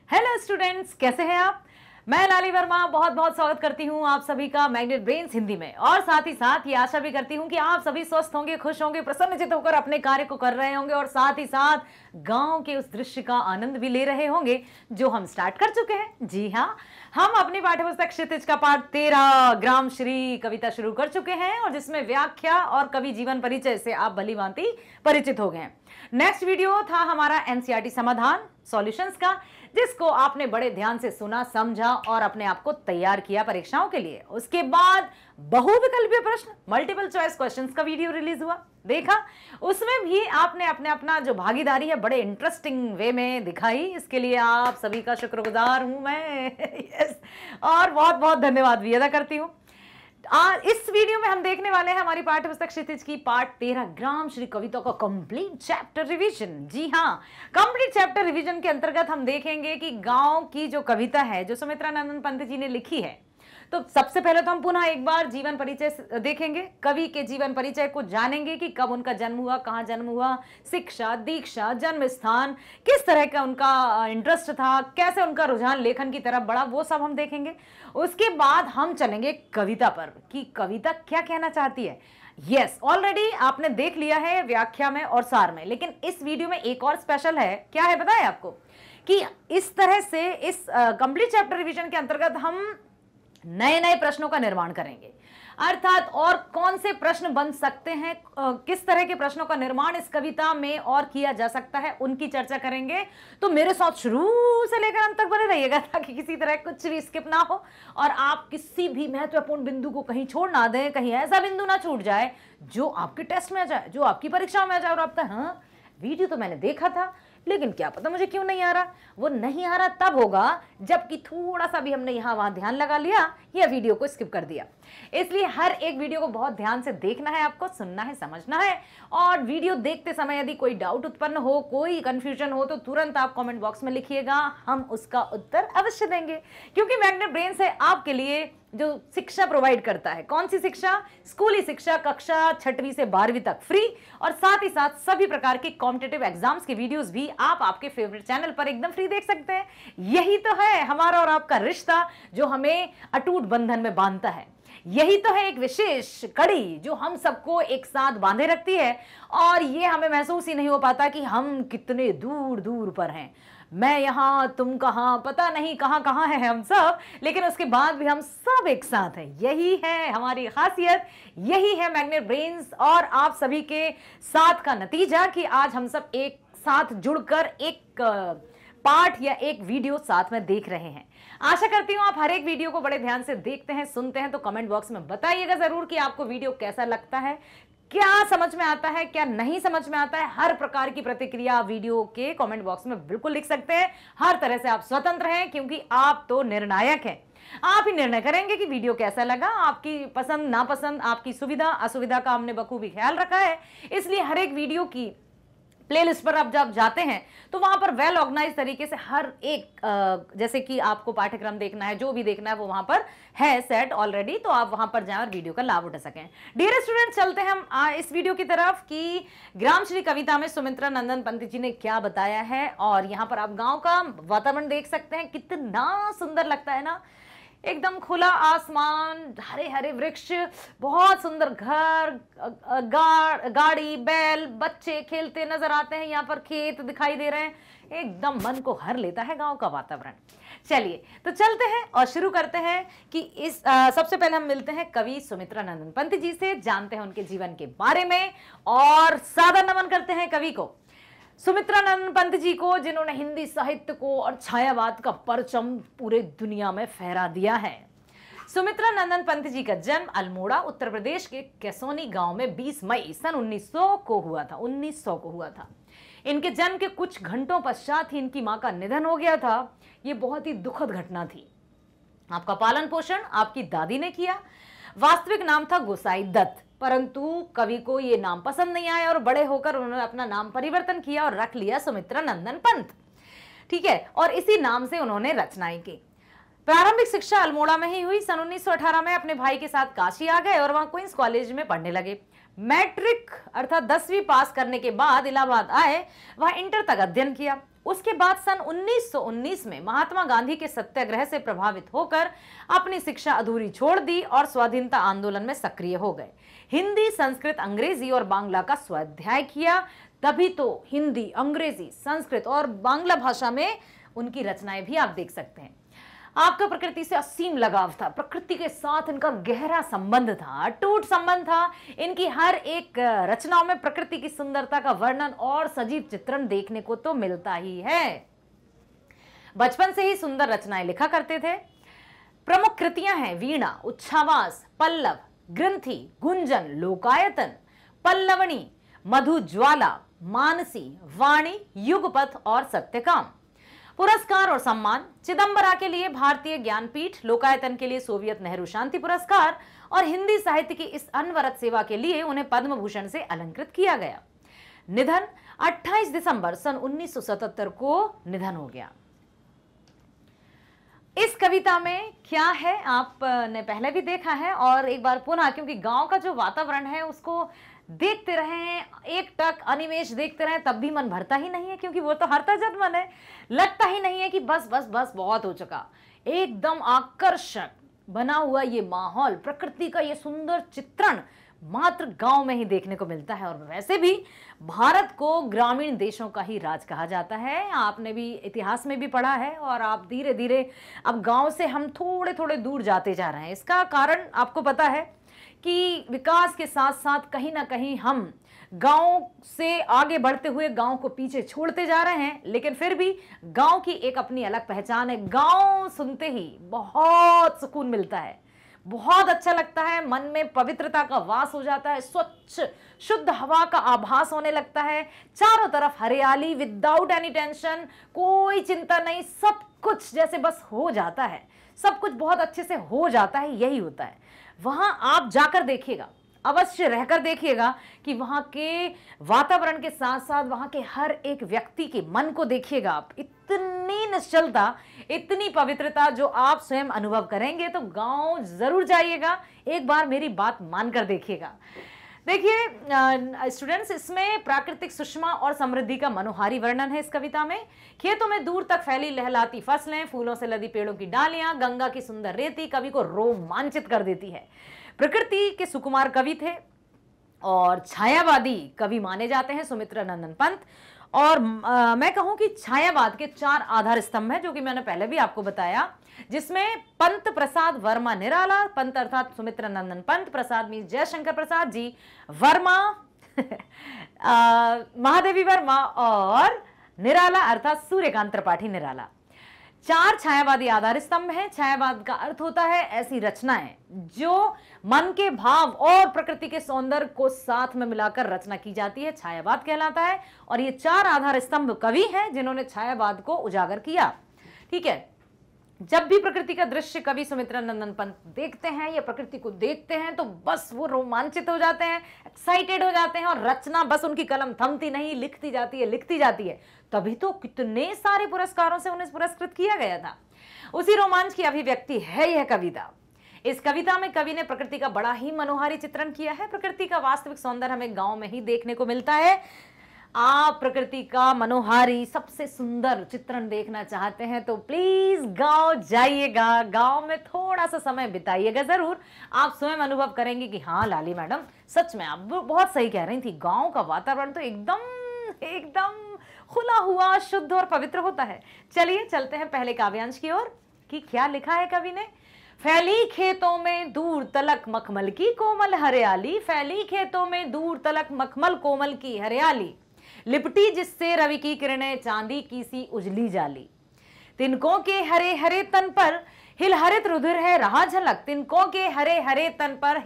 Hello students, कैसे हैं आप। मैं लाली वर्मा बहुत बहुत स्वागत करती हूं आप सभी का मैग्नेट ब्रेन्स हिंदी में। और साथ ही साथ ये आशा भी करती हूं कि आप सभी स्वस्थ होंगे, खुश होंगे, प्रसन्नचित्त होकर अपने कार्य को कर रहे होंगे और साथ ही साथ गांव के उस दृश्य का आनंद भी ले रहे होंगे जो हम स्टार्ट कर चुके हैं। जी हाँ, हम अपनी पाठ्यपुस्तक क्षितिज का पाठ 13 ग्राम श्री कविता शुरू कर चुके हैं और जिसमें व्याख्या और कवि जीवन परिचय से आप भली भांति परिचित हो गए हैं। नेक्स्ट वीडियो था हमारा एनसीईआरटी समाधान सॉल्यूशंस का, जिसको आपने बड़े ध्यान से सुना, समझा और अपने आप को तैयार किया परीक्षाओं के लिए। उसके बाद बहुविकल्पीय प्रश्न मल्टीपल चॉइस क्वेश्चंस का वीडियो रिलीज हुआ, देखा। उसमें भी आपने अपना जो भागीदारी है बड़े इंटरेस्टिंग वे में दिखाई। इसके लिए आप सभी का शुक्रगुजार हूं मैं यस, और बहुत बहुत धन्यवाद भी अदा करती हूं। इस वीडियो में हम देखने वाले हैं हमारी पाठ्यपुस्तक क्षितिज की पाठ 13 ग्राम श्री कविता का कंप्लीट चैप्टर रिवीजन। जी हाँ, कंप्लीट चैप्टर रिवीजन के अंतर्गत हम देखेंगे कि गांव की जो कविता है जो सुमित्रा नंदन पंत जी ने लिखी है, तो सबसे पहले तो हम पुनः एक बार जीवन परिचय देखेंगे, कवि के जीवन परिचय को जानेंगे कि कब उनका जन्म हुआ, कहाँ जन्म हुआ, शिक्षा, दीक्षा, जन्म स्थान, किस तरह का उनका इंटरेस्ट था, कैसे उनका रुझान लेखन की तरफ बढ़ा, वो सब हम देखेंगे। उसके बाद हम चलेंगे कविता पर कि कविता क्या कहना चाहती है। यस, ऑलरेडी आपने देख लिया है व्याख्या में और सार में, लेकिन इस वीडियो में एक और स्पेशल है। क्या है बताएं आपको कि इस तरह से इस कंप्लीट चैप्टर रिवीजन के अंतर्गत हम नए नए प्रश्नों का निर्माण करेंगे, अर्थात और कौन से प्रश्न बन सकते हैं, किस तरह के प्रश्नों का निर्माण इस कविता में और किया जा सकता है, उनकी चर्चा करेंगे। तो मेरे साथ शुरू से लेकर अंत तक बने रहिएगा ताकि किसी तरह कुछ भी स्किप ना हो और आप किसी भी महत्वपूर्ण बिंदु को कहीं छोड़ ना दें, कहीं ऐसा बिंदु ना छूट जाए जो आपके टेस्ट में आ जाए, जो आपकी परीक्षा में आ जाए और आपका हाँ वीडियो तो मैंने देखा था लेकिन क्या पता मुझे क्यों नहीं आ रहा। वो नहीं आ रहा तब होगा जबकि थोड़ा सा भी हमने यहाँ वहां ध्यान लगा लिया या वीडियो को स्किप कर दिया। इसलिए हर एक वीडियो को बहुत ध्यान से देखना है, आपको सुनना है, समझना है। और वीडियो देखते समय यदि कोई डाउट उत्पन्न हो, कोई कंफ्यूजन हो, तो तुरंत आप कमेंट बॉक्स में लिखिएगा, हम उसका उत्तर अवश्य देंगे। क्योंकि मैग्नेट ब्रेन्स है आपके लिए जो शिक्षा प्रोवाइड करता है। कौन सी शिक्षा? स्कूली शिक्षा, कक्षा 6वीं से 12वीं तक फ्री, और साथ ही साथ सभी प्रकार के कॉम्पिटिटिव एग्जाम्स के वीडियोस भी आप आपके फेवरेट चैनल पर एकदम फ्री देख सकते हैं। यही तो है हमारा और आपका रिश्ता जो हमें अटूट बंधन में बांधता है। यही तो है एक विशेष कड़ी जो हम सबको एक साथ बांधे रखती है, और ये हमें महसूस ही नहीं हो पाता कि हम कितने दूर दूर पर हैं। मैं यहाँ, तुम कहाँ, पता नहीं कहाँ कहाँ है हम सब, लेकिन उसके बाद भी हम सब एक साथ हैं। यही है हमारी खासियत, यही है मैग्नेट ब्रेन्स और आप सभी के साथ का नतीजा कि आज हम सब एक साथ जुड़कर एक पाठ या एक वीडियो साथ में देख रहे हैं। आशा करती हूँ आप हर एक वीडियो को बड़े ध्यान से देखते हैं, सुनते हैं। तो कमेंट बॉक्स में बताइएगा जरूर कि आपको वीडियो कैसा लगता है, क्या समझ में आता है, क्या नहीं समझ में आता है। हर प्रकार की प्रतिक्रिया वीडियो के कमेंट बॉक्स में बिल्कुल लिख सकते हैं। हर तरह से आप स्वतंत्र हैं क्योंकि आप तो निर्णायक हैं। आप ही निर्णय करेंगे कि वीडियो कैसा लगा। आपकी पसंद नापसंद, आपकी सुविधा असुविधा का हमने बखूबी ख्याल रखा है। इसलिए हर एक वीडियो की प्लेलिस्ट पर आप जब जाते हैं तो वहां पर वेल ऑर्गेनाइज तरीके से हर एक जैसे कि आपको पाठ्यक्रम देखना है, जो भी देखना है वो वहां पर है सेट ऑलरेडी, तो आप वहां पर जाएं और वीडियो का लाभ उठा सकें। डियर स्टूडेंट, चलते हैं हम इस वीडियो की तरफ कि ग्राम श्री कविता में सुमित्रा नंदन पंत जी ने क्या बताया है। और यहाँ पर आप गाँव का वातावरण देख सकते हैं, कितना सुंदर लगता है ना। एकदम खुला आसमान, हरे हरे वृक्ष, बहुत सुंदर घर, गाड़ी, बैल, बच्चे खेलते नजर आते हैं। यहाँ पर खेत दिखाई दे रहे हैं, एकदम मन को हर लेता है गांव का वातावरण। चलिए तो चलते हैं और शुरू करते हैं कि इस सबसे पहले हम मिलते हैं कवि सुमित्रा नंदन पंत जी से, जानते हैं उनके जीवन के बारे में और सादर नमन करते हैं कवि को, सुमित्रा नंदन पंत जी को, जिन्होंने हिंदी साहित्य को और छायावाद का परचम पूरे दुनिया में फहरा दिया है। सुमित्रा नंदन पंत जी का जन्म अल्मोड़ा उत्तर प्रदेश के कैसोनी गांव में 20 मई सन 1900 को हुआ था। इनके जन्म के कुछ घंटों पश्चात ही इनकी मां का निधन हो गया था। ये बहुत ही दुखद घटना थी। आपका पालन पोषण आपकी दादी ने किया। वास्तविक नाम था गोसाई दत्त, परंतु कवि को यह नाम पसंद नहीं आया और बड़े होकर उन्होंने अपना नाम परिवर्तन किया और रख लिया सुमित्रा नंदन पंत। ठीक है, और इसी नाम से उन्होंने रचनाएं की। प्रारंभिक शिक्षा अल्मोड़ा में ही हुई। सन 1918 में अपने भाई के साथ काशी आ गए और वहां क्वींस कॉलेज में पढ़ने लगे। मैट्रिक अर्थात 10वीं पास करने के बाद इलाहाबाद आए, वहां इंटर तक अध्ययन किया। उसके बाद सन 1919 में महात्मा गांधी के सत्याग्रह से प्रभावित होकर अपनी शिक्षा अधूरी छोड़ दी और स्वाधीनता आंदोलन में सक्रिय हो गए। हिंदी, संस्कृत, अंग्रेजी और बांग्ला का स्वाध्याय किया। तभी तो हिंदी, अंग्रेजी, संस्कृत और बांग्ला भाषा में उनकी रचनाएं भी आप देख सकते हैं। आपका प्रकृति से असीम लगाव था, प्रकृति के साथ इनका गहरा संबंध था, अटूट संबंध था। इनकी हर एक रचनाओं में प्रकृति की सुंदरता का वर्णन और सजीव चित्रण देखने को तो मिलता ही है। बचपन से ही सुंदर रचनाएं लिखा करते थे। प्रमुख कृतियां हैं वीणा, उच्छ्वास, पल्लव, ग्रंथि, गुंजन, लोकायतन, पल्लवनी, मधुज्वाला, मानसी, वाणी, युगपथ और सत्यकाम। पुरस्कार और सम्मान: चिदंबरा के लिए भारतीय ज्ञानपीठ, लोकायतन के लिए सोवियत नेहरू शांति पुरस्कार और हिंदी साहित्य की इस अनवरत सेवा के लिए उन्हें पद्म भूषण से अलंकृत किया गया। निधन: 28 दिसंबर सन 1977 को निधन हो गया। इस कविता में क्या है आपने पहले भी देखा है और एक बार पुनः, क्योंकि गांव का जो वातावरण है उसको देखते रहे, एक टक अनिमेष देखते रहे, तब भी मन भरता ही नहीं है, क्योंकि वो तो हरता मन है। लगता ही नहीं है कि बस बस बस बहुत हो चुका। एकदम आकर्षक बना हुआ ये माहौल, प्रकृति का ये सुंदर चित्रण मात्र गांव में ही देखने को मिलता है। और वैसे भी भारत को ग्रामीण देशों का ही राज कहा जाता है। आपने भी इतिहास में भी पढ़ा है और आप धीरे धीरे अब गांव से हम थोड़े थोड़े दूर जाते जा रहे हैं। इसका कारण आपको पता है कि विकास के साथ साथ कहीं ना कहीं हम गांव से आगे बढ़ते हुए गांव को पीछे छोड़ते जा रहे हैं। लेकिन फिर भी गांव की एक अपनी अलग पहचान है। गांव सुनते ही बहुत सुकून मिलता है, बहुत अच्छा लगता है, मन में पवित्रता का वास हो जाता है, स्वच्छ शुद्ध हवा का आभास होने लगता है, चारों तरफ हरियाली, विदाउट एनी टेंशन, कोई चिंता नहीं, सब कुछ जैसे बस हो जाता है, सब कुछ बहुत अच्छे से हो जाता है। यही होता है। वहां आप जाकर देखिएगा, अवश्य रहकर देखिएगा कि वहां के वातावरण के साथ साथ वहां के हर एक व्यक्ति के मन को देखिएगा आप। इतनी निश्चलता, इतनी पवित्रता जो आप स्वयं अनुभव करेंगे, तो गांव जरूर जाइएगा, एक बार मेरी बात मानकर देखिएगा। देखिए स्टूडेंट्स, इसमें प्राकृतिक सुषमा और समृद्धि का मनोहारी वर्णन है इस कविता में। खेतों में दूर तक फैली लहलाती फसलें, फूलों से लदी पेड़ों की डालियां, गंगा की सुंदर रेती कवि को रोमांचित कर देती है। प्रकृति के सुकुमार कवि थे और छायावादी कवि माने जाते हैं सुमित्रा नंदन पंत। और मैं कहूं कि छायावाद के 4 आधार स्तंभ हैं, जो कि मैंने पहले भी आपको बताया, जिसमें पंत प्रसाद वर्मा निराला, पंत अर्थात सुमित्रा नंदन पंत, प्रसाद मीन्स जयशंकर प्रसाद जी, वर्मा महादेवी वर्मा और निराला अर्थात सूर्यकांत त्रिपाठी निराला। 4 छायावादी आधार स्तंभ हैं। छायावाद का अर्थ होता है ऐसी रचनाएं जो मन के भाव और प्रकृति के सौंदर्य को साथ में मिलाकर रचना की जाती है, छायावाद कहलाता है। और ये 4 आधार स्तंभ कवि हैं जिन्होंने छायावाद को उजागर किया। ठीक है, जब भी प्रकृति का दृश्य कवि सुमित्रा नंदन पंत देखते हैं या प्रकृति को देखते हैं तो बस वो रोमांचित हो जाते हैं, एक्साइटेड हो जाते हैं और रचना बस उनकी कलम थमती नहीं, लिखती जाती है, लिखती जाती है। तभी तो कितने सारे पुरस्कारों से उन्हें पुरस्कृत किया गया था। उसी रोमांच की अभिव्यक्ति है यह कविता। इस कविता में कवि ने प्रकृति का बड़ा ही मनोहारी चित्रण किया है। प्रकृति का वास्तविक सौंदर्य हमें गांव में ही देखने को मिलता है। आप प्रकृति का मनोहारी सबसे सुंदर चित्रण देखना चाहते हैं तो प्लीज गांव जाइएगा, गांव में थोड़ा सा समय बिताइएगा जरूर। आप स्वयं अनुभव करेंगे कि हाँ लाली मैडम, सच में आप बहुत सही कह रही थी, गांव का वातावरण तो एकदम खुला हुआ, शुद्ध और पवित्र होता है। चलिए चलते हैं पहले काव्यांश की ओर कि क्या लिखा है कवि ने। फैली खेतों में दूर तलक मखमल की कोमल हरियाली, फैली खेतों में दूर तलक मखमल कोमल की हरियाली, लिपटी जिससे रवि की किरणें चांदी की सी उजली जाली, तिनकों के हरे हरे तन पर हिल हरित रुधिर है रहा झलक, तिनकों के हरे हरे तन पर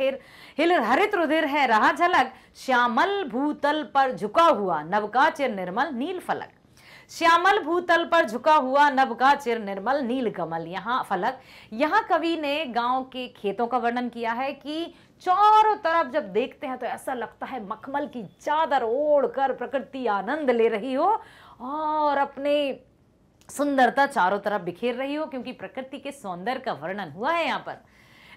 हिल हरित रुधिर है रहा झलक, श्यामल भूतल पर झुका हुआ नभ का चिर निर्मल नील फलक, श्यामल भूतल पर झुका हुआ नभ का चिर निर्मल नील कमल। यहाँ फलक, यहाँ कवि ने गांव के खेतों का वर्णन किया है कि चारों तरफ जब देखते हैं तो ऐसा लगता है मखमल की चादर ओढ़कर प्रकृति आनंद ले रही हो और अपने सुंदरता चारों तरफ बिखेर रही हो, क्योंकि प्रकृति के सौंदर्य का वर्णन हुआ है यहाँ पर।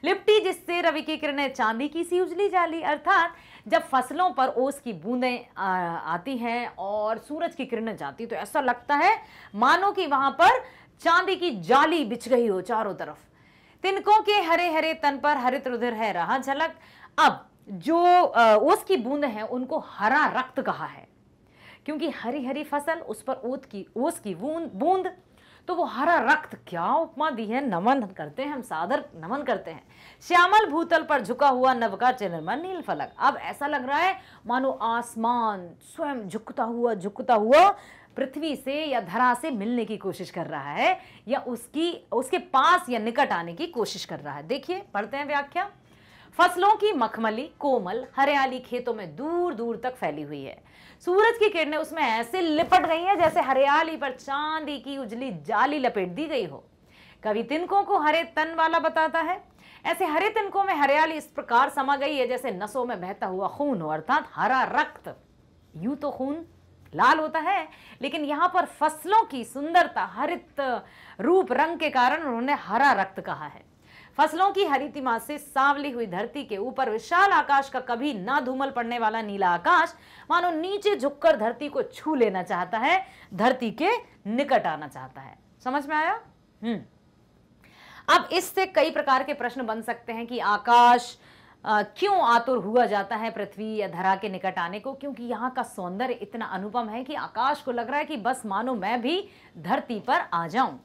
लिपटी जिससे रवि की किरणें चांदी की सी उजली जाली। अर्थात जब फसलों पर ओस की बूंदें आती हैं और सूरज की किरणें जाती तो ऐसा लगता है मानो कि वहां पर चांदी की जाली बिछ गई हो चारों तरफ। तिनकों के हरे हरे तन पर हरित रुधिर है रहा झलक। अब जो ओस की बूंद है उनको हरा रक्त कहा है, क्योंकि हरी हरी फसल, उस पर ओस की बूंद, तो वो हरा रक्त। क्या उपमा दी है, नमन करते हैं हम, सादर नमन करते हैं। श्यामल भूतल पर झुका हुआ नभ का चंद्रमा नील फलक। अब ऐसा लग रहा है मानो आसमान स्वयं झुकता हुआ पृथ्वी से या धरा से मिलने की कोशिश कर रहा है, या उसके पास या निकट आने की कोशिश कर रहा है। देखिए, पढ़ते हैं व्याख्या। फसलों की मखमली कोमल हरियाली खेतों में दूर दूर तक फैली हुई है। सूरज की किरणें उसमें ऐसे लिपट गई हैं जैसे हरियाली पर चांदी की उजली जाली लपेट दी गई हो। कवि तिनकों को हरे तन वाला बताता है। ऐसे हरे तिनकों में हरियाली इस प्रकार समा गई है जैसे नसों में बहता हुआ खून हो, अर्थात हरा रक्त। यूं तो खून लाल होता है, लेकिन यहां पर फसलों की सुंदरता, हरित रूप रंग के कारण उन्होंने हरा रक्त कहा है। फसलों की हरितिमा से सांवली हुई धरती के ऊपर विशाल आकाश का कभी ना धूमल पड़ने वाला नीला आकाश मानो नीचे झुककर धरती को छू लेना चाहता है, धरती के निकट आना चाहता है। समझ में आया? अब इससे कई प्रकार के प्रश्न बन सकते हैं कि आकाश क्यों आतुर हुआ जाता है पृथ्वी या धरा के निकट आने को, क्योंकि यहाँ का सौंदर्य इतना अनुपम है कि आकाश को लग रहा है कि बस मानो मैं भी धरती पर आ जाऊं।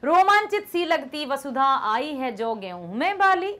रोमांचित सी लगती वसुधा आई है जो गेहूं में बाली।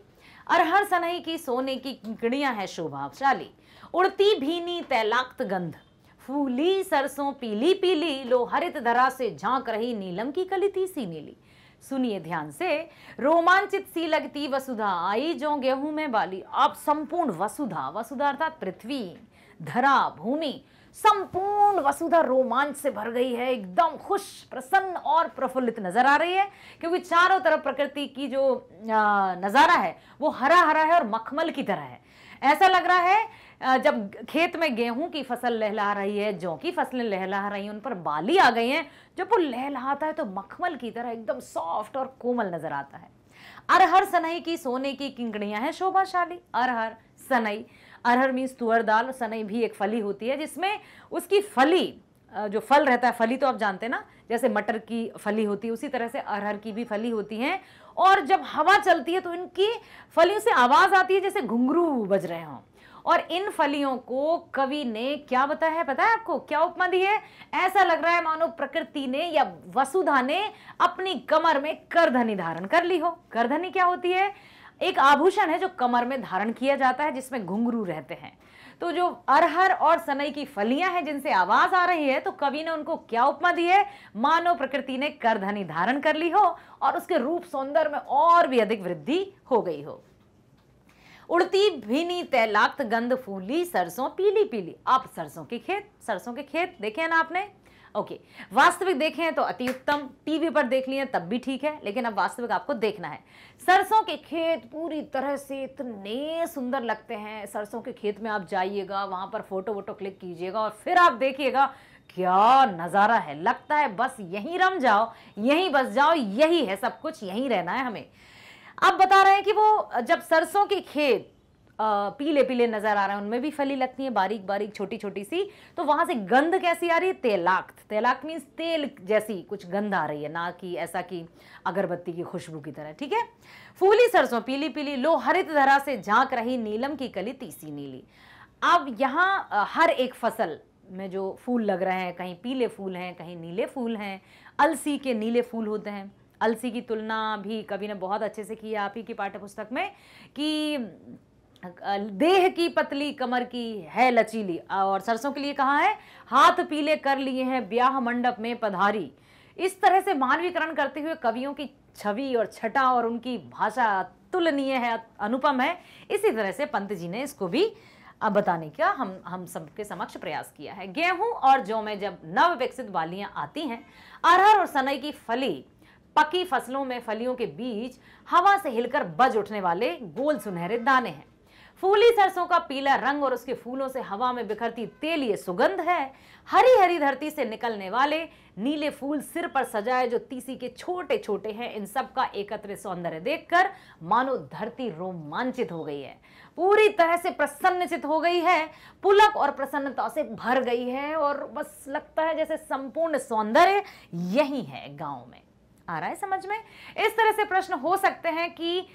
अरहर सनई की सोने की किकड़ियां है शोभाशाली। उड़ती भीनी तैलाक्त गंध, फूली सरसों पीली पीली, लो हरित धरा से झांक रही नीलम की कलिती सी नीली। सुनिए ध्यान से, रोमांचित सी लगती वसुधा आई जो गेहूं में बाली। अब संपूर्ण वसुधा अर्थात पृथ्वी, धरा, भूमि, संपूर्ण वसुधा रोमांच से भर गई है, एकदम खुश, प्रसन्न और प्रफुल्लित नजर आ रही है, क्योंकि चारों तरफ प्रकृति की जो नजारा है वो हरा हरा है और मखमल की तरह है। ऐसा लग रहा है जब खेत में गेहूं की फसल लहला रही है, जौ की फसलें लहला रही हैं, उन पर बाली आ गई हैं, जब वो लहलाता है तो मखमल की तरह एकदम सॉफ्ट और कोमल नजर आता है। अरहर सनई की सोने की किंकड़ियां हैं शोभाशाली। अरहर सनई, अरहर मीन्स तुअर दाल, सनई भी एक फली होती है जिसमें उसकी फली, जो फल रहता है, फली तो आप जानते हैं ना, जैसे मटर की फली होती है उसी तरह से अरहर की भी फली होती है। और जब हवा चलती है तो इनकी फलियों से आवाज आती है जैसे घुंघरू बज रहे हों। और इन फलियों को कवि ने क्या बताया है, पता है आपको? क्या उपमा दी है? ऐसा लग रहा है मानो प्रकृति ने या वसुधा ने अपनी कमर में करधनी धारण कर ली हो। करधनी क्या होती है? एक आभूषण है जो कमर में धारण किया जाता है, जिसमें घुंघरू रहते हैं। तो जो अरहर और सनई की फलियां हैं जिनसे आवाज आ रही है, तो कवि ने उनको क्या उपमा दी है? मानो प्रकृति ने करधनी धारण कर ली हो और उसके रूप सौंदर्य में और भी अधिक वृद्धि हो गई हो। उड़ती भीनी तैलाक्त गंध, फूली सरसों पीली पीली। आप सरसों के खेत देखे हैं ना आपने? ओके, वास्तविक देखें तो अति उत्तम, टीवी पर देख लिए तब भी ठीक है, लेकिन अब वास्तविक आपको देखना है। सरसों के खेत पूरी तरह से इतने सुंदर लगते हैं। सरसों के खेत में आप जाइएगा, वहां पर फोटो वोटो क्लिक कीजिएगा और फिर आप देखिएगा क्या नजारा है। लगता है बस यहीं रम जाओ, यहीं बस जाओ, यही है सब कुछ, यहीं रहना है हमें। अब बता रहे हैं कि वो जब सरसों के खेत पीले पीले नजर आ रहे हैं, उनमें भी फली लगती है बारीक बारीक छोटी छोटी सी, तो वहां से गंध कैसी आ रही है? तैलाक्त मीन्स तेल जैसी कुछ गंध आ रही है, ना कि ऐसा कि अगरबत्ती की खुशबू की तरह। ठीक है। फूली सरसों पीली पीली, लो हरित धरा से झांक रही नीलम की कली तीसी नीली। अब यहाँ हर एक फसल में जो फूल लग रहे हैं, कहीं पीले फूल हैं, कहीं नीले फूल हैं। अलसी के नीले फूल होते हैं। अलसी की तुलना भी कवि ने बहुत अच्छे से की है आप ही की पाठ्य पुस्तक में, कि देह की पतली कमर की है लचीली। और सरसों के लिए कहा है, हाथ पीले कर लिए हैं ब्याह मंडप में पधारी। इस तरह से मानवीकरण करते हुए कवियों की छवि और छटा और उनकी भाषा तुलनीय है, अनुपम है। इसी तरह से पंत जी ने इसको भी बताने का हम सबके समक्ष प्रयास किया है। गेहूं और जौ में जब नव विकसित बालियां आती हैं, अरहर और सनई की फली, पकी फसलों में फलियों के बीच हवा से हिलकर बज उठने वाले गोल सुनहरे दाने हैं। फूली सरसों का पीला रंग और उसके फूलों से हवा में बिखरती तेलीय सुगंध है। हरी हरी धरती से निकलने वाले नीले फूल सिर पर सजाए जो तीसी के छोटे छोटे हैं, इन सब का एकत्रित सौंदर्य देखकर मानो धरती रोमांचित हो गई है, पूरी तरह से प्रसन्नचित हो गई है, पुलक और प्रसन्नता से भर गई है और बस लगता है जैसे संपूर्ण सौंदर्य यही है गांव में। आ रहा है समझ में? इस तरह से प्रश्न हो सकते हैं कि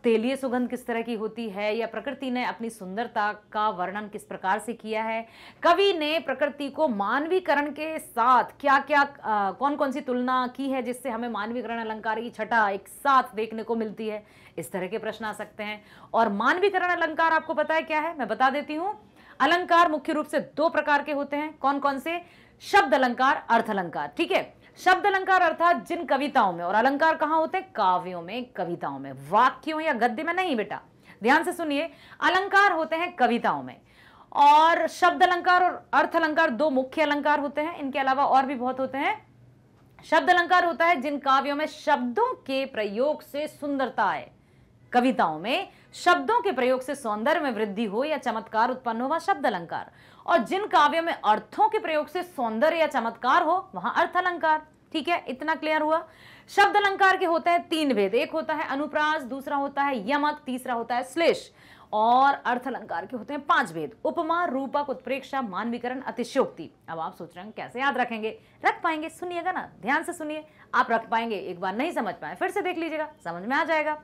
तेलीय सुगंध किस तरह की होती है, या प्रकृति ने अपनी सुंदरता का वर्णन किस प्रकार से किया है, कवि ने प्रकृति को मानवीकरण के साथ क्या क्या कौन कौन सी तुलना की है जिससे हमें मानवीकरण अलंकार की छटा एक साथ देखने को मिलती है। इस तरह के प्रश्न आ सकते हैं। और मानवीकरण अलंकार आपको पता है क्या है, मैं बता देती हूं। अलंकार मुख्य रूप से दो प्रकार के होते हैं। कौन कौन से? शब्द अलंकार, अर्थ अलंकार। ठीक है, शब्द अलंकार अर्थात जिन कविताओं में, और अलंकार कहां होते हैं? काव्यों में, कविताओं में, वाक्यों या गद्य में नहीं बेटा, ध्यान से सुनिए। अलंकार होते हैं कविताओं में, और शब्द अलंकार और अर्थ अलंकार दो मुख्य अलंकार होते हैं। इनके अलावा और भी बहुत होते हैं। शब्द अलंकार होता है जिन काव्यों में शब्दों के प्रयोग से सुंदरता आए, कविताओं में शब्दों के प्रयोग से सौंदर्य में वृद्धि हो या चमत्कार उत्पन्न हो, वह शब्द अलंकार। और जिन काव्यों में अर्थों के प्रयोग से सौंदर्य या चमत्कार हो, वहां अर्थ अलंकार। ठीक है, इतना क्लियर हुआ। शब्द अलंकार के होते हैं तीन भेद, एक होता है अनुप्रास, दूसरा होता है यमक, तीसरा होता है श्लेष। और अर्थ अलंकार के होते हैं पांच भेद, उपमा, रूपक, उत्प्रेक्षा, मानवीकरण, अतिशयोक्ति। अब आप सोच रहे हैं कैसे याद रखेंगे? रख पाएंगे? सुनिएगा ना, ध्यान से सुनिए, आप रख पाएंगे। एक बार नहीं समझ पाए फिर से देख लीजिएगा, समझ में आ जाएगा।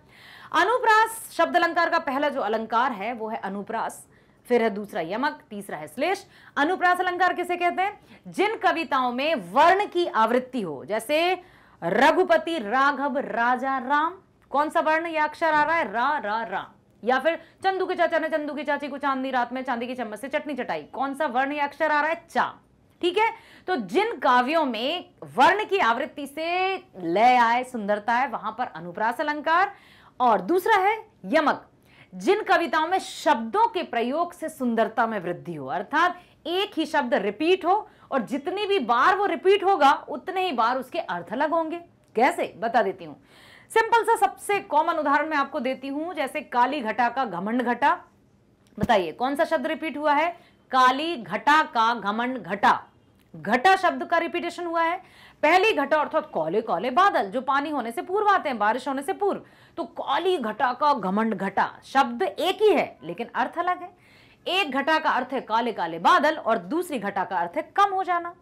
अनुप्रास शब्द अलंकार का पहला जो अलंकार है वो है अनुप्रास, फिर है दूसरा यमक, तीसरा है श्लेष। अनुप्रास अलंकार किसे कहते हैं? जिन कविताओं में वर्ण की आवृत्ति हो, जैसे रघुपति, राघव, राजा, राम, कौन सा वर्ण या अक्षर आ रहा है? रा, रा, रा। या फिर चंदू के चाचा ने चंदू की चाची को चांदनी रात में चांदी की चम्मच से चटनी चटाई, कौन सा वर्ण या अक्षर आ रहा है? चा। ठीक है, तो जिन काव्यों में वर्ण की आवृत्ति से लय आए, सुंदरता है, वहां पर अनुप्रास अलंकार। और दूसरा है यमक, जिन कविताओं में शब्दों के प्रयोग से सुंदरता में वृद्धि हो, अर्थात एक ही शब्द रिपीट हो और जितनी भी बार वो रिपीट होगा उतने ही बार उसके अर्थ अलग होंगे। कैसे? बता देती हूं। सिंपल सा सबसे कॉमन उदाहरण मैं आपको देती हूं, जैसे काली घटा का घमंड घटा। बताइए कौन सा शब्द रिपीट हुआ है? काली घटा का घमंड घटा। घटा शब्द का रिपीटेशन हुआ है। पहली घटा अर्थात काले काले बादल जो पानी होने से पूर्व आते हैं, बारिश होने से पूर्व। तो काली घटा का घमंड घटा शब्द एक ही है लेकिन अर्थ अलग है। एक घटा का अर्थ है काले काले बादल और दूसरी घटा का अर्थ है कम हो जाना।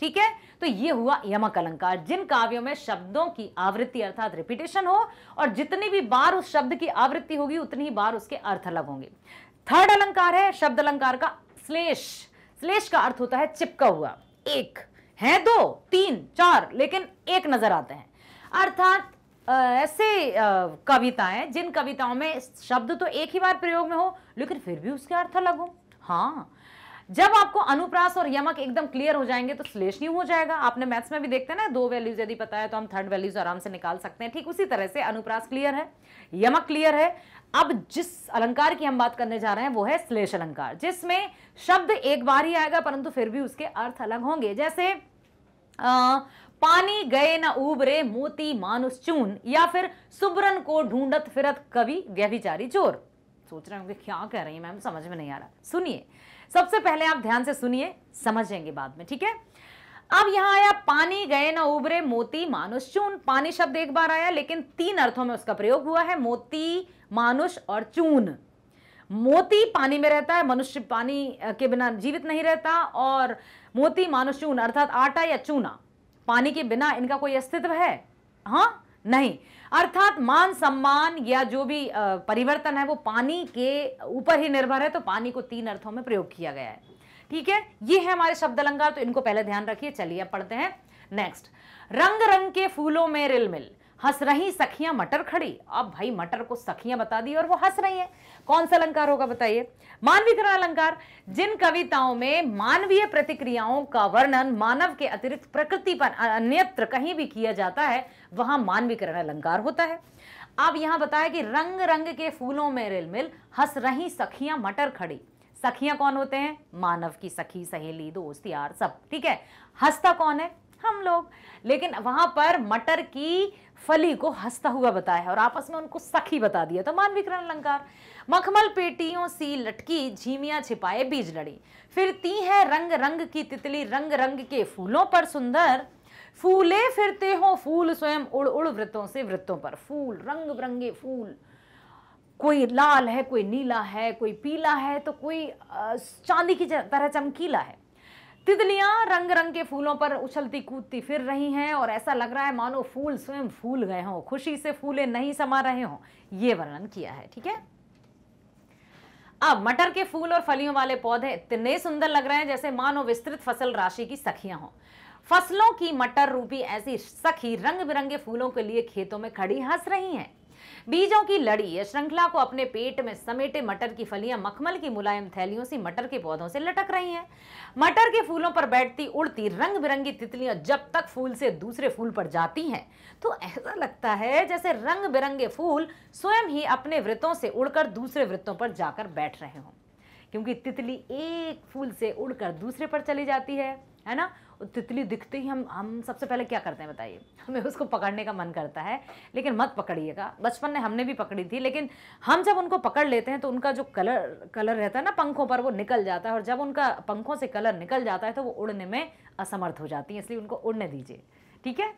ठीक है, तो ये हुआ यमक अलंकार, जिन काव्यों में शब्दों की आवृत्ति अर्थात रिपीटेशन हो और जितनी भी बार उस शब्द की आवृत्ति होगी उतनी ही बार उसके अर्थ अलग होंगे। थर्ड अलंकार है शब्द अलंकार का श्लेष। श्लेष का अर्थ होता है चिपका हुआ, एक है, दो, तीन, चार, लेकिन एक नजर आते हैं। अर्थात ऐसे कविताएं जिन कविताओं में शब्द तो एक ही बार प्रयोग में हो लेकिन फिर भी उसके अर्थ अलग हो। हाँ, जब आपको अनुप्रास और यमक एकदम क्लियर हो जाएंगे तो श्लेष न्यू हो जाएगा। आपने मैथ्स में भी देखते हैं ना, दो वैल्यूज यदि पता है तो हम थर्ड वैल्यूज आराम से निकाल सकते हैं। ठीक उसी तरह से अनुप्रास क्लियर है, यमक क्लियर है। अब जिस अलंकार की हम बात करने जा रहे हैं वो है श्लेष अलंकार, जिसमें शब्द एक बार ही आएगा परंतु फिर भी उसके अर्थ अलग होंगे। जैसे पानी गए न उबरे मोती मानुष चून, या फिर सुब्रन को ढूंढत फिरत कवि व्यभिचारी चोर। सोच रहे होंगे क्या कह रही है मैम, समझ में नहीं आ रहा। सुनिए, सबसे पहले आप ध्यान से सुनिए, समझेंगे बाद में। ठीक है, अब यहां आया पानी गए न उबरे मोती मानुष चून। पानी शब्द एक बार आया लेकिन तीन अर्थों में उसका प्रयोग हुआ है, मोती, मानुष और चून। मोती पानी में रहता है, मनुष्य पानी के बिना जीवित नहीं रहता, और मोती, मानुष, चून अर्थात आटा या चूना, पानी के बिना इनका कोई अस्तित्व है? हाँ, नहीं। अर्थात मान सम्मान या जो भी परिवर्तन है वो पानी के ऊपर ही निर्भर है, तो पानी को तीन अर्थों में प्रयोग किया गया है। ठीक है, ये है हमारे शब्द अलंकार, तो इनको पहले ध्यान रखिए। चलिए अब पढ़ते हैं नेक्स्ट। रंग रंग के फूलों में रिलमिल हंस रही सखियां मटर खड़ी। अब भाई मटर को सखियां बता दी और वो हंस रही हैं, कौन सा अलंकार होगा बताइए? मानवीकरण अलंकार, जिन कविताओं में मानवीय प्रतिक्रियाओं का वर्णन मानव के अतिरिक्त प्रकृति पर अन्यत्र कहीं भी किया जाता है वहां मानवीकरण अलंकार होता है। अब यहां बताया कि रंग रंग के फूलों में रिलमिल हंस रही सखियां मटर खड़ी। सखियां कौन होते हैं? मानव की सखी, सहेली, दोस्त, यार, सब। ठीक है, हंसता कौन है? हम लोग। लेकिन वहां पर मटर की फली को हंसता हुआ बताया और आपस में उनको सखी बता दिया। तो मानविकरण अलंकार, मखमल पेटियों सी लटकी झिमियां छिपाए बीज लड़ी, फिरती है रंग रंग की तितली रंग रंग के फूलों पर सुंदर, फूले फिरते हो फूल स्वयं उड़ उड़ वृत्तों से वृत्तों पर। फूल, रंग बिरंगे फूल, कोई लाल है, कोई नीला है, कोई पीला है, तो कोई चांदी की तरह चमकीला है। तितलियां रंग रंग के फूलों पर उछलती कूदती फिर रही हैं और ऐसा लग रहा है मानो फूल स्वयं फूल गए हों, खुशी से फूले नहीं समा रहे हों। ये वर्णन किया है। ठीक है, अब मटर के फूल और फलियों वाले पौधे इतने सुंदर लग रहे हैं जैसे मानो विस्तृत फसल राशि की सखियां हों। फसलों की मटर रूपी ऐसी सखी रंग बिरंगे फूलों के लिए खेतों में खड़ी हंस रही हैं। बीजों की लड़ी या श्रृंखला को अपने पेट में समेटे मटर की फलियां मखमल की मुलायम थैलियों से मटर के पौधों से लटक रही हैं। मटर के फूलों पर बैठती उड़ती रंग बिरंगी तितलियां जब तक फूल से दूसरे फूल पर जाती हैं तो ऐसा लगता है जैसे रंग बिरंगे फूल स्वयं ही अपने वृत्तों से उड़कर दूसरे वृत्तों पर जाकर बैठ रहे हों। क्योंकि तितली एक फूल से उड़कर दूसरे पर चली जाती है ना। तितली दिखते ही हम सबसे पहले क्या करते हैं बताइए, हमें उसको पकड़ने का मन करता है। लेकिन मत पकड़िएगा, बचपन में हमने भी पकड़ी थी, लेकिन हम जब उनको पकड़ लेते हैं तो उनका जो कलर रहता है ना पंखों पर, वो निकल जाता है और जब उनका पंखों से कलर निकल जाता है तो वो उड़ने में असमर्थ हो जाती है, इसलिए उनको उड़ने दीजिए। ठीक है,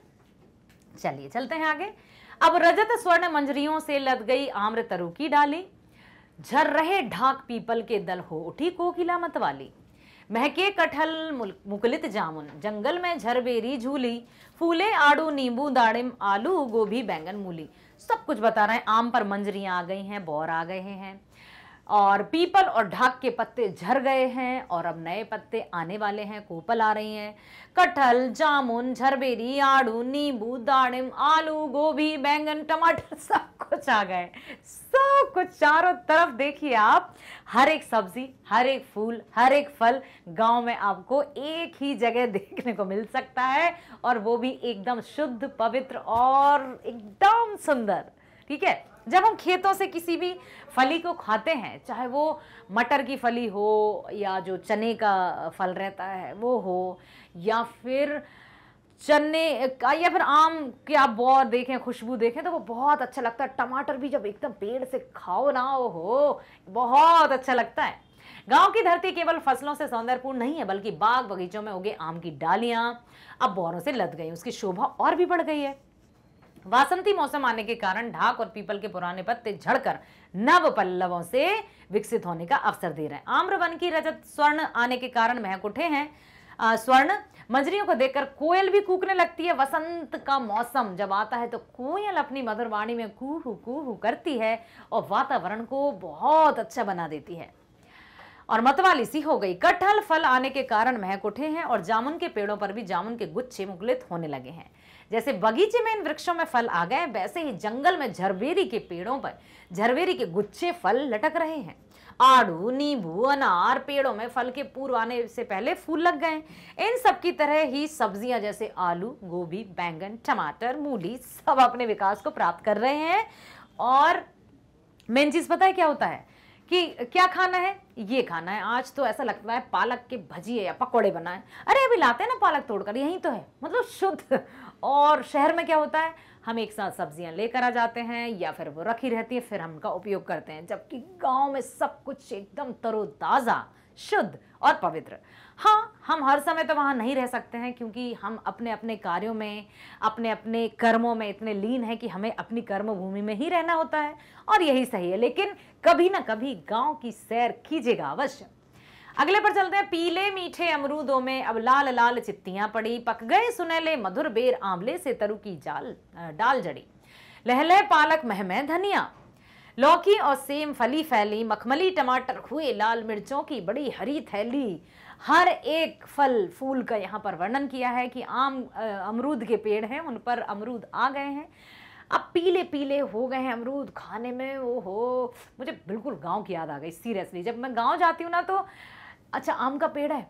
चलिए चलते हैं आगे। अब रजत स्वर्ण मंजरियों से लद गई आम्र तरु की डाली, झर रहे ढाक पीपल के दल हो उठी कोकिला मतवाली, महके कटहल मुकुलित जामुन जंगल में झरबेरी झूली, फूले आड़ू नींबू दाड़िम आलू गोभी बैंगन मूली। सब कुछ बता रहे हैं। आम पर मंजरियां आ गई हैं, बौर आ गए हैं और पीपल और ढाक के पत्ते झर गए हैं और अब नए पत्ते आने वाले हैं, कोपल आ रही हैं। कटहल, जामुन, झरबेरी, आड़ू, नींबू, दाड़िम, आलू, गोभी, बैंगन, टमाटर सब कुछ आ गए। सब कुछ चारों तरफ देखिए आप, हर एक सब्जी, हर एक फूल, हर एक फल गांव में आपको एक ही जगह देखने को मिल सकता है और वो भी एकदम शुद्ध, पवित्र और एकदम सुंदर। ठीक है, जब हम खेतों से किसी भी फली को खाते हैं, चाहे वो मटर की फली हो या जो चने का फल रहता है वो हो या फिर चने का या फिर आम के आप बौर देखें, खुशबू देखें तो वो बहुत अच्छा लगता है। टमाटर भी जब एकदम पेड़ से खाओ ना, हो बहुत अच्छा लगता है। गांव की धरती केवल फसलों से सौंदर्यपूर्ण नहीं है बल्कि बाग बगीचों में उगे आम की डालियां अब बौरों से लद गई, उसकी शोभा और भी बढ़ गई है। वासंती मौसम आने के कारण ढाक और पीपल के पुराने पत्ते झड़कर नव पल्लवों से विकसित होने का अवसर दे रहे हैं। आम्रवन की रजत स्वर्ण आने के कारण महक उठे हैं स्वर्ण। मंजरियों को देखकर कोयल भी कूकने लगती है। वसंत का मौसम जब आता है तो कोयल अपनी मधुर वाणी में कूहू कूहू करती है और वातावरण को बहुत अच्छा बना देती है और मतवाली सी हो गई। कटहल फल आने के कारण महक उठे हैं और जामुन के पेड़ों पर भी जामुन के गुच्छे मुकुलित होने लगे हैं। जैसे बगीचे में इन वृक्षों में फल आ गए, वैसे ही जंगल में झरबेरी के पेड़ों पर झरबेरी के गुच्छे फल लटक रहे हैं। आड़ू, नींबू, अनार पेड़ों में फल के पूर्व आने से पहले फूल लग गए। इन सब की तरह ही सब्जियां जैसे आलू, गोभी, बैंगन, टमाटर, मूली सब अपने विकास को प्राप्त कर रहे हैं। और मेन चीज पता है क्या होता है कि क्या खाना है, ये खाना है। आज तो ऐसा लगता है पालक के भजिए या पकौड़े बनाए, अरे अभी लाते हैं ना पालक तोड़कर, यही तो है, मतलब शुद्ध। और शहर में क्या होता है, हम एक साथ सब्जियां लेकर आ जाते हैं या फिर वो रखी रहती है, फिर हम उनका उपयोग करते हैं। जबकि गांव में सब कुछ एकदम तरोताज़ा, शुद्ध और पवित्र। हाँ, हम हर समय तो वहाँ नहीं रह सकते हैं क्योंकि हम अपने अपने कार्यों में, अपने अपने कर्मों में इतने लीन हैं कि हमें अपनी कर्म भूमि में ही रहना होता है और यही सही है। लेकिन कभी ना कभी गांव की सैर कीजिएगा अवश्य। अगले पर चलते हैं। पीले मीठे अमरूदों में अब लाल लाल चित्तियां पड़ी, पक गए सुनहले मधुर बेर आंवले से तरु की डाल जड़ी, लहले पालक महमे धनिया, लौकी और सेम फली फैली, मखमली टमाटर हुए लाल, मिर्चों की बड़ी हरी थैली। हर एक फल फूल का यहाँ पर वर्णन किया है कि अमरूद के पेड़ हैं, उन पर अमरूद आ गए हैं, अब पीले पीले हो गए हैं अमरूद खाने में। ओहो, मुझे बिल्कुल गांव की याद आ गई सीरियसली। जब मैं गांव जाती हूँ ना तो अच्छा आम का पेड़ है,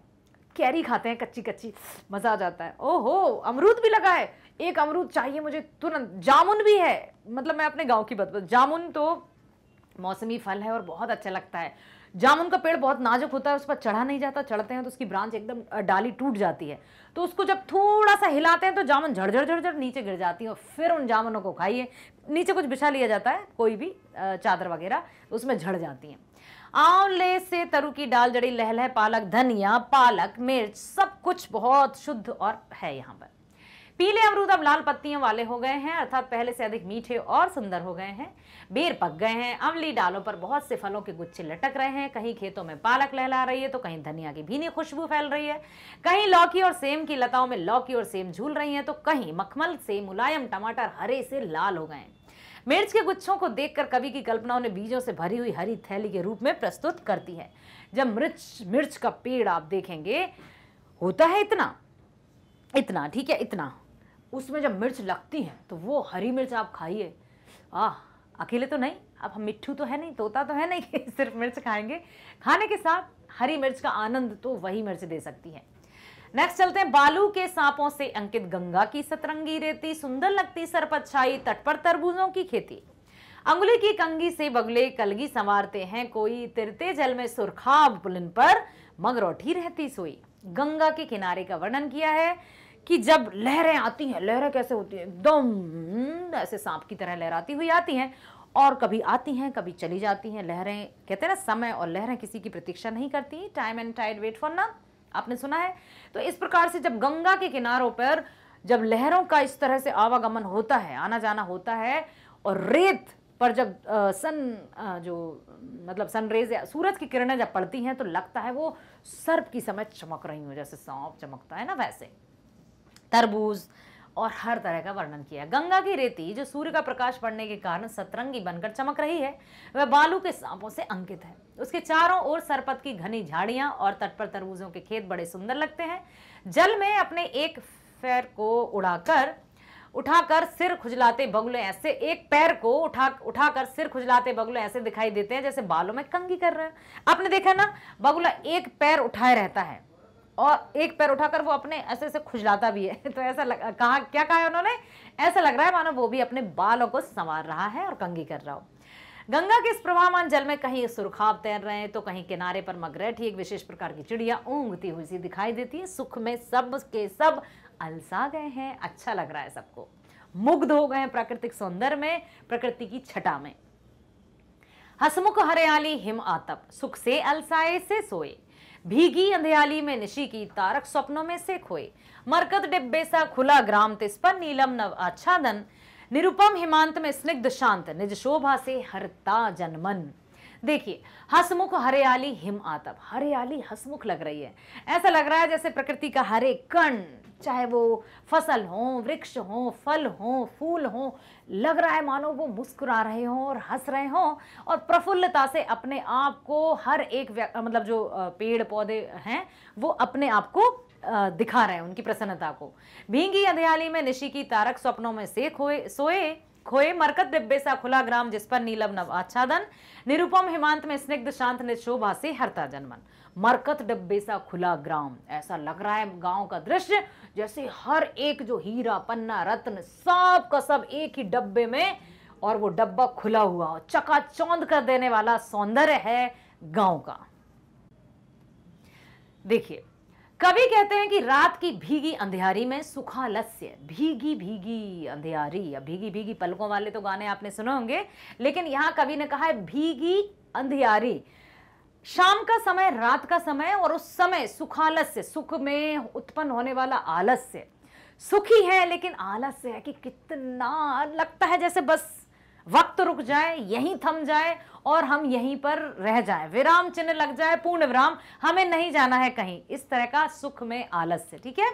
कैरी खाते हैं कच्ची कच्ची, मज़ा आ जाता है। ओहो, अमरूद भी लगा है, एक अमरूद चाहिए मुझे तुरंत। जामुन भी है, मतलब मैं अपने गांव की बात, जामुन तो मौसमी फल है और बहुत अच्छा लगता है। जामुन का पेड़ बहुत नाजुक होता है, उस पर चढ़ा नहीं जाता, चढ़ते हैं तो उसकी ब्रांच एकदम डाली टूट जाती है, तो उसको जब थोड़ा सा हिलाते हैं तो जामुन झड़ झड़ नीचे गिर जाती है, और फिर उन जामुनों को खाइए। नीचे कुछ बिछा लिया जाता है, कोई भी चादर वगैरह, उसमें झड़ जाती हैं। आंवले से तरु की डाल जड़ी, लहलह पालक, धनिया, पालक, मिर्च, सब कुछ बहुत शुद्ध और है यहाँ पर। पीले अमरूद अब लाल पत्तियों वाले हो गए हैं, अर्थात पहले से अधिक मीठे और सुंदर हो गए हैं। बेर पक गए हैं, अमली डालों पर बहुत से फलों के गुच्छे लटक रहे हैं। कहीं खेतों में पालक लहला रही है तो कहीं धनिया की भीनी खुशबू फैल रही है। कहीं लौकी और सेम की लताओं में लौकी और सेम झूल रही हैं, तो कहीं मखमल से मुलायम टमाटर हरे से लाल हो गए हैं। मिर्च के गुच्छों को देखकर कवि की कल्पना उन्हें बीजों से भरी हुई हरी थैली के रूप में प्रस्तुत करती है। जब मिर्च का पेड़ आप देखेंगे, होता है इतना, ठीक है, इतना, उसमें जब मिर्च लगती है तो वो हरी मिर्च आप खाइए, अकेले तो नहीं, अब हम मिट्ठू तो है नहीं, तोता तो है नहीं कि सिर्फ मिर्च खाएंगे, खाने के साथ हरी मिर्च का आनंद तो वही मिर्च दे सकती है। नेक्स्ट चलते हैं, बालू के सांपों से अंकित गंगा की सतरंगी रेती, सुंदर लगती सरपत छाई, तट पर तरबूजों की खेती। अंगुली की कंगी से बगुले कलगी संवारते हैं, कोई तिरते जल में सुरखाब पुलिन पर मगरौठी रहती सोई। गंगा के किनारे का वर्णन किया है कि जब लहरें आती हैं, लहरें कैसे होती हैं, एकदम ऐसे सांप की तरह लहराती हुई आती हैं, और कभी आती हैं कभी चली जाती हैं। लहरें, कहते हैं ना, समय और लहरें किसी की प्रतीक्षा नहीं करती, time and tide wait for none, आपने सुना है। तो इस प्रकार से जब गंगा के किनारों पर जब लहरों का इस तरह से आवागमन होता है, आना जाना होता है, और रेत पर जब सनरेज या सूरज की किरणें जब पड़ती हैं, तो लगता है वो सर्प की समय चमक रही हो, जैसे सांप चमकता है ना, वैसे तरबूज और हर तरह का वर्णन किया। गंगा की रेती जो सूर्य का प्रकाश पड़ने के कारण सतरंगी बनकर चमक रही है, वह बालू के सांपों से अंकित है। उसके चारों ओर सरपत की घनी झाड़ियां और तट पर तरबूजों के खेत बड़े सुंदर लगते हैं। जल में अपने एक पैर को उठाकर सिर खुजलाते बगुले ऐसे, एक पैर को उठाकर सिर खुजलाते बगुले ऐसे दिखाई देते हैं जैसे बालों में कंघी कर रहे हैं। आपने देखा ना, बगुला एक पैर उठाए रहता है और एक पैर उठाकर वो अपने ऐसे ऐसे खुजलाता भी है। तो ऐसा क्या कहा है उन्होंने, ऐसा लग रहा है मानो वो भी अपने बालों को संवार रहा है और कंघी कर रहा हो। गंगा के इस प्रवाहमान जल में कहीं सुरखाब तैर रहे हैं, तो कहीं किनारे पर मगरैठी, एक विशेष प्रकार की चिड़िया ऊँघती हुई सी दिखाई देती है। सुख में सब के सब अलसा गए हैं, अच्छा लग रहा है सबको, मुग्ध हो गए हैं प्राकृतिक सौंदर्य में, प्रकृति की छटा में। हसमुख हरियाली हिम आतप, सुख से अलसाए से सोए, भीगी अंधियाली में निशी की तारक स्वप्नों में से खोए। मरकत डिब्बे सा खुला ग्राम, तिस पर नीलम नव आच्छादन, निरुपम हिमांत में स्निग्ध शांत, निज शोभा से हरता जनमन। देखिए, हसमुख हरियाली हिम आतप, हरियाली हसमुख लग रही है, ऐसा लग रहा है जैसे प्रकृति का हर एक कण, चाहे वो फसल हो, वृक्ष हो, फल हो, फूल हो, लग रहा है मानो वो मुस्कुरा रहे हो और हंस रहे हो, और प्रफुल्लता से अपने आप को हर एक जो पेड़ पौधे हैं वो अपने आप को दिखा रहे हैं, उनकी प्रसन्नता को। भींगी अंधियाली में निशी की तारक स्वप्नों में से खोए, मरकत डिब्बे सा खुला ग्राम, जिस पर नीलम नव आच्छादन, निरुपम हिमांत में स्निग्ध शांत, निज शोभा से हरता जनमन। मरकत डिब्बे सा खुला ग्राम, ऐसा लग रहा है गांव का दृश्य जैसे हर एक जो हीरा पन्ना रत्न सब का सब एक ही डब्बे में, और वो डब्बा खुला हुआ हो, चकाचौंध कर देने वाला सौंदर्य है गांव का। देखिए, कवि कहते हैं कि रात की भीगी अंधियारी में सुखालस्य, भीगी भीगी अंधियारी, या भीगी भीगी पलकों वाले तो गाने आपने सुने होंगे, लेकिन यहां कवि ने कहा है भीगी अंधियारी, शाम का समय, रात का समय, और उस समय सुखालस्य, सुख में उत्पन्न होने वाला आलस्य। सुखी है लेकिन आलस्य है कि कितना लगता है जैसे बस वक्त रुक जाए, यहीं थम जाए और हम यहीं पर रह जाएं, विराम चिन्ह लग जाए, पूर्ण विराम, हमें नहीं जाना है कहीं, इस तरह का सुख में आलस्य। ठीक है,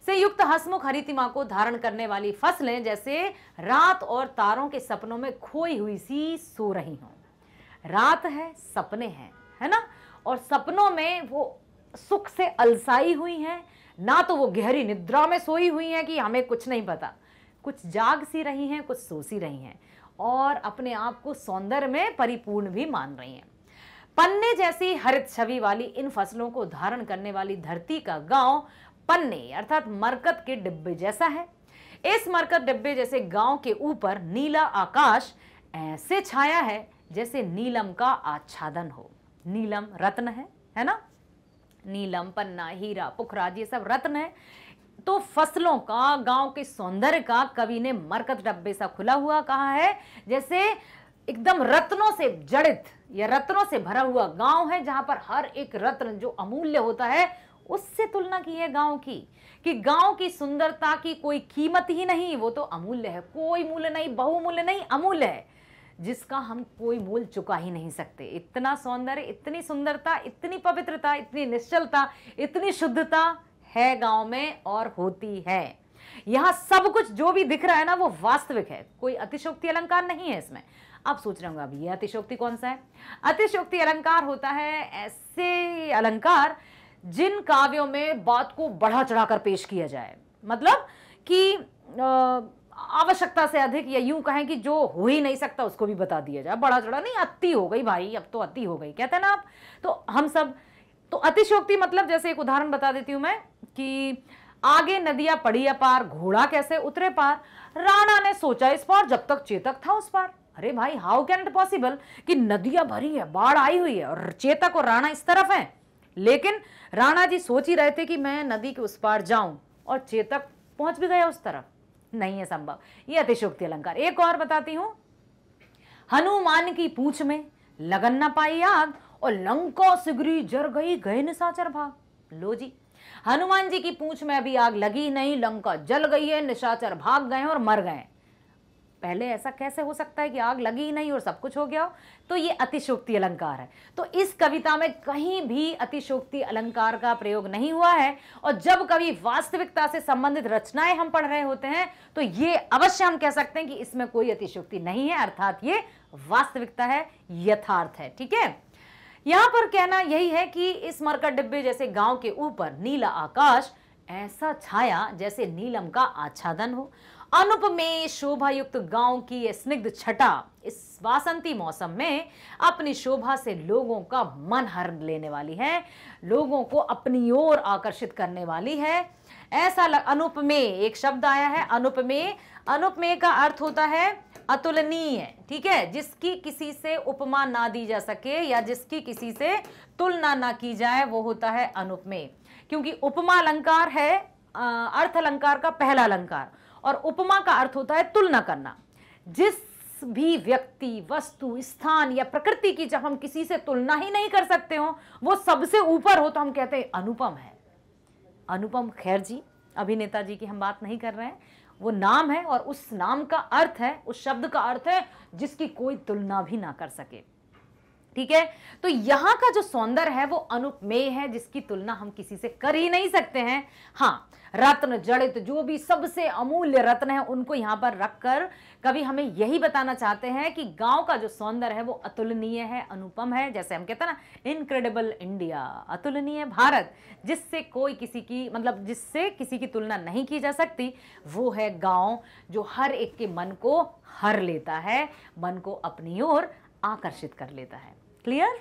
से युक्त हसमुख हरितिमा को धारण करने वाली फसलें जैसे रात और तारों के सपनों में खोई हुई सी सो रही हों। रात है, सपने हैं, है ना, और सपनों में वो सुख से अलसाई हुई हैं, ना तो वो गहरी निद्रा में सोई हुई हैं कि हमें कुछ नहीं पता, कुछ जाग सी रही हैं, कुछ सो सी रही हैं, और अपने आप को सौंदर्य में परिपूर्ण भी मान रही हैं। पन्ने जैसी हरित छवि वाली इन फसलों को धारण करने वाली धरती का गांव पन्ने अर्थात मरकत के डिब्बे जैसा है। इस मरकत डिब्बे जैसे गांव के ऊपर नीला आकाश ऐसे छाया है जैसे नीलम का आच्छादन हो। नीलम रत्न है ना, नीलम, पन्ना, हीरा, पुखराज, ये सब रत्न है। तो फसलों का, गांव के सौंदर्य का कवि ने मरकत डब्बे सा खुला हुआ कहा है, जैसे एकदम रत्नों से जड़ित या रत्नों से भरा हुआ गांव है, जहां पर हर एक रत्न जो अमूल्य होता है उससे तुलना की है गांव की, कि गांव की सुंदरता की कोई कीमत ही नहीं, वो तो अमूल्य है, कोई मूल्य नहीं, बहुमूल्य नहीं, अमूल्य है, जिसका हम कोई मूल्य चुका ही नहीं सकते। इतना सौंदर्य, इतनी सुंदरता, इतनी पवित्रता, इतनी निश्चलता, इतनी शुद्धता है गांव में और होती है। यहां सब कुछ जो भी दिख रहा है ना वो वास्तविक है, कोई अतिशयोक्ति अलंकार नहीं है इसमें। आप सोच रहे होंगे अब ये अतिशयोक्ति कौन सा है? अतिशयोक्ति अलंकार होता है ऐसे अलंकार जिन काव्यों में बात को बढ़ा चढ़ाकर पेश किया जाए, मतलब कि आवश्यकता से अधिक, या यूं कहें कि जो हो ही नहीं सकता उसको भी बता दिया जाए। बढ़ा चढ़ा नहीं, अति हो गई भाई, अब तो अति हो गई, कहते हैं ना आप। तो हम सब तो अतिशयोक्ति मतलब, जैसे एक उदाहरण बता देती हूं मैं, कि आगे नदियां पड़ी अपार, घोड़ा कैसे उतरे पार, राणा ने सोचा इस पार जब तक चेतक था उस पार। अरे भाई, हाउ कैन इट पॉसिबल कि नदियां भरी है, बाढ़ आई हुई है और चेतक और राणा इस तरफ है, लेकिन राणा जी सोच ही रहे थे कि मैं नदी के उस पार जाऊं और चेतक पहुंच भी गया उस तरफ। नहीं है संभव, ये अतिशयोक्ति अलंकार। एक और बताती हूं, हनुमान की पूंछ में लगन न पाई आग और लंका सिगरी जर गई, गए निशाचर भाग। लो जी, हनुमान जी की पूंछ में अभी आग लगी नहीं, लंका जल गई है, निशाचर भाग गए और मर गए। पहले ऐसा कैसे हो सकता है कि आग लगी ही नहीं और सब कुछ हो गया? तो ये अतिशयोक्ति अलंकार है। तो इस कविता में कहीं भी अतिशयोक्ति अलंकार का प्रयोग नहीं हुआ है। और जब कभी वास्तविकता से संबंधित रचनाएं हम पढ़ रहे होते हैं तो ये अवश्य हम कह सकते हैं कि इसमें कोई अतिशयोक्ति नहीं है, अर्थात ये वास्तविकता है, यथार्थ है। ठीक है, यहां पर कहना यही है कि इस मरकट डिब्बे जैसे गांव के ऊपर नीला आकाश ऐसा छाया जैसे नीलम का आच्छादन हो। अनुपमेय शोभा युक्त गांव की यह स्निग्ध छटा इस वासंती मौसम में अपनी शोभा से लोगों का मन हर लेने वाली है, लोगों को अपनी ओर आकर्षित करने वाली है। ऐसा अनुपमेय एक शब्द आया है, अनुपमेय। अनुपमेय का अर्थ होता है अतुलनीय, ठीक है, जिसकी किसी से उपमा ना दी जा सके या जिसकी किसी से तुलना ना की जाए, वो होता है अनुपमेय। क्योंकि उपमा अलंकार है अर्थ अलंकार का पहला अलंकार, और उपमा का अर्थ होता है तुलना करना। जिस भी व्यक्ति, वस्तु, स्थान या प्रकृति की जब हम किसी से तुलना ही नहीं कर सकते हो, वो सबसे ऊपर हो, तो हम कहते हैं अनुपम है। अनुपम खैर जी, अभिनेता जी की हम बात नहीं कर रहे हैं, वो नाम है और उस नाम का अर्थ है, उस शब्द का अर्थ है जिसकी कोई तुलना भी ना कर सके। ठीक है, तो यहां का जो सौंदर्य है वो अनुपमेय है, जिसकी तुलना हम किसी से कर ही नहीं सकते हैं। हाँ, रत्न जड़ित जो भी सबसे अमूल्य रत्न है उनको यहां पर रखकर कभी हमें यही बताना चाहते हैं कि गांव का जो सौंदर्य है वो अतुलनीय है, अनुपम है। जैसे हम कहते हैं ना, इनक्रेडिबल इंडिया, अतुलनीय भारत, जिससे कोई किसी की, मतलब जिससे किसी की तुलना नहीं की जा सकती, वो है गांव जो हर एक के मन को हर लेता है, मन को अपनी ओर आकर्षित कर लेता है। क्लियर?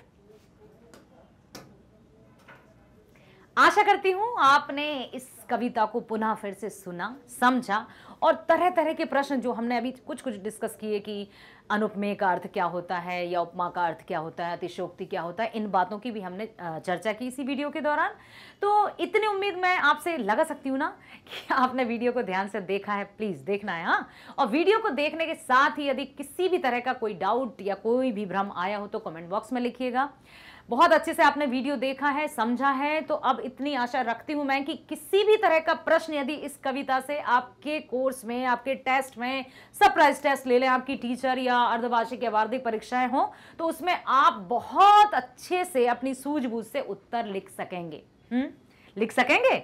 आशा करती हूं आपने इस कविता को पुनः फिर से सुना, समझा, और तरह तरह के प्रश्न जो हमने अभी कुछ कुछ डिस्कस किए कि अनुपमेय का अर्थ क्या होता है या उपमा का अर्थ क्या होता है, अतिशयोक्ति क्या होता है, इन बातों की भी हमने चर्चा की इसी वीडियो के दौरान। तो इतनी उम्मीद मैं आपसे लगा सकती हूँ ना कि आपने वीडियो को ध्यान से देखा है, प्लीज़ देखना है। हाँ, और वीडियो को देखने के साथ ही यदि किसी भी तरह का कोई डाउट या कोई भी भ्रम आया हो तो कमेंट बॉक्स में लिखिएगा। बहुत अच्छे से आपने वीडियो देखा है, समझा है, तो अब इतनी आशा रखती हूं मैं कि किसी भी तरह का प्रश्न यदि इस कविता से आपके कोर्स में, आपके टेस्ट में, सरप्राइज टेस्ट ले लें, आपकी टीचर या अर्धवार्षिक या वार्षिक परीक्षाएं हो, तो उसमें आप बहुत अच्छे से अपनी सूझबूझ से उत्तर लिख सकेंगे। लिख सकेंगे?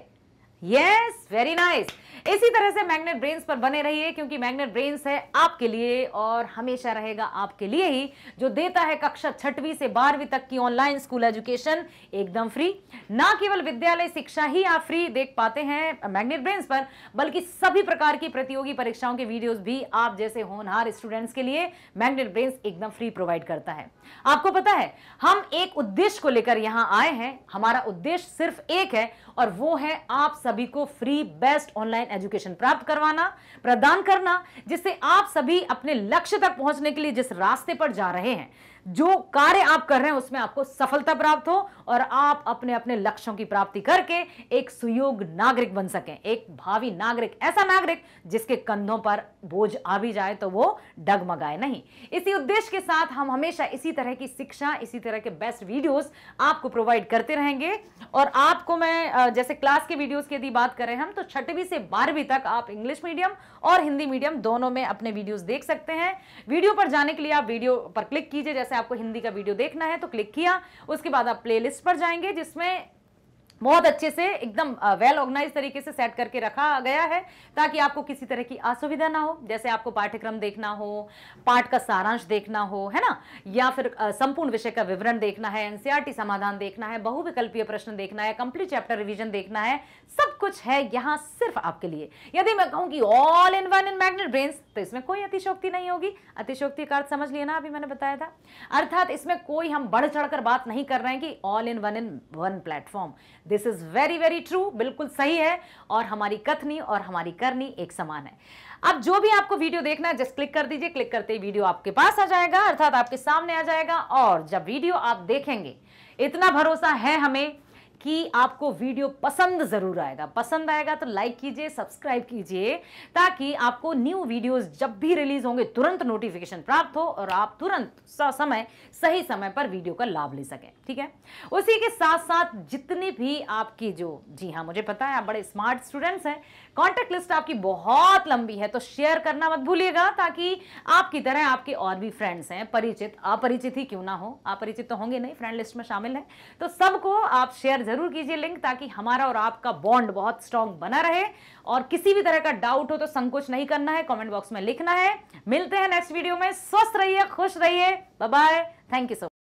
Yes, very nice. इसी तरह से मैग्नेट ब्रेन्स पर बने रहिए, क्योंकि मैग्नेट ब्रेन्स है आपके लिए और हमेशा रहेगा आपके लिए ही, जो देता है कक्षा 6वीं से 12वीं तक की ऑनलाइन स्कूल एजुकेशन एकदम फ्री। ना केवल विद्यालय शिक्षा ही आप फ्री देख पाते हैं मैग्नेट ब्रेन्स पर, बल्कि सभी प्रकार की प्रतियोगी परीक्षाओं के वीडियोस भी आप जैसे होनहार स्टूडेंट्स के लिए मैग्नेट ब्रेन्स एकदम फ्री प्रोवाइड करता है। आपको पता है, हम एक उद्देश्य को लेकर यहां आए हैं। हमारा उद्देश्य सिर्फ एक है और वो है आप सभी को फ्री बेस्ट ऑनलाइन एजुकेशन प्राप्त करवाना, प्रदान करना, जिससे आप सभी अपने लक्ष्य तक पहुंचने के लिए जिस रास्ते पर जा रहे हैं, जो कार्य आप कर रहे हैं उसमें आपको सफलता प्राप्त हो और आप अपने अपने लक्ष्यों की प्राप्ति करके एक सुयोग्य नागरिक बन सकें, एक भावी नागरिक, ऐसा नागरिक जिसके कंधों पर बोझ आ भी जाए तो वो डगमगाए नहीं। इसी उद्देश्य के साथ हम हमेशा इसी तरह की शिक्षा, इसी तरह के बेस्ट वीडियोस आपको प्रोवाइड करते रहेंगे। और आपको मैं जैसे क्लास के वीडियोस की यदि बात करें हम, तो 6वीं से 12वीं तक आप इंग्लिश मीडियम और हिंदी मीडियम दोनों में अपने वीडियोस देख सकते हैं। वीडियो पर जाने के लिए आप वीडियो पर क्लिक कीजिए, जैसे आपको हिंदी का वीडियो देखना है तो क्लिक किया, उसके बाद आप प्लेलिस्ट पर जाएंगे जिसमें बहुत अच्छे से एकदम वेल ऑर्गेनाइज तरीके से सेट करके रखा गया है ताकि आपको किसी तरह की असुविधा ना हो। जैसे आपको पाठ्यक्रम देखना हो, पाठ का सारांश देखना हो, है ना, या फिर संपूर्ण विषय का विवरण देखना है, एनसीईआरटी समाधान देखना है, बहुविकल्पीय प्रश्न देखना है, कंप्लीट चैप्टर रिवीजन देखना है, सब कुछ है यहां सिर्फ आपके लिए। यदि मैं कहूं कि all in one in magnet brains, तो इसमें कोई अतिशयोक्ति नहीं होगी। अतिशयोक्ति का अर्थ समझ लिया ना, अभी मैंने बताया था। अर्थात इसमें कोई हम बढ़ चढ़कर बात नहीं कर रहे हैं कि all in one platform. This is very very true, बिल्कुल सही है। और हमारी कथनी और हमारी करनी एक समान है। अब जो भी आपको वीडियो देखना है जस्ट क्लिक कर दीजिए, क्लिक करते ही वीडियो आपके पास आ जाएगा, अर्थात आपके सामने आ जाएगा। और जब वीडियो आप देखेंगे, इतना भरोसा है हमें कि आपको वीडियो पसंद जरूर आएगा। पसंद आएगा तो लाइक कीजिए, सब्सक्राइब कीजिए, ताकि आपको न्यू वीडियोस जब भी रिलीज होंगे तुरंत नोटिफिकेशन प्राप्त हो और आप तुरंत सही समय पर वीडियो का लाभ ले सकें। ठीक है, उसी के साथ साथ जितनी भी आपकी जो, जी हाँ मुझे पता है आप बड़े स्मार्ट स्टूडेंट्स हैं, कॉन्टैक्ट लिस्ट आपकी बहुत लंबी है, तो शेयर करना मत भूलिएगा ताकि आपकी तरह आपके और भी फ्रेंड्स हैं, परिचित अपरिचित ही क्यों ना हो, अपरिचित तो होंगे नहीं, फ्रेंड लिस्ट में शामिल है, तो सबको आप शेयर जरूर कीजिए लिंक, ताकि हमारा और आपका बॉन्ड बहुत स्ट्रांग बना रहे। और किसी भी तरह का डाउट हो तो संकोच नहीं करना है, कमेंट बॉक्स में लिखना है। मिलते हैं नेक्स्ट वीडियो में। स्वस्थ रहिए, खुश रहिए, bye bye, thank you so much.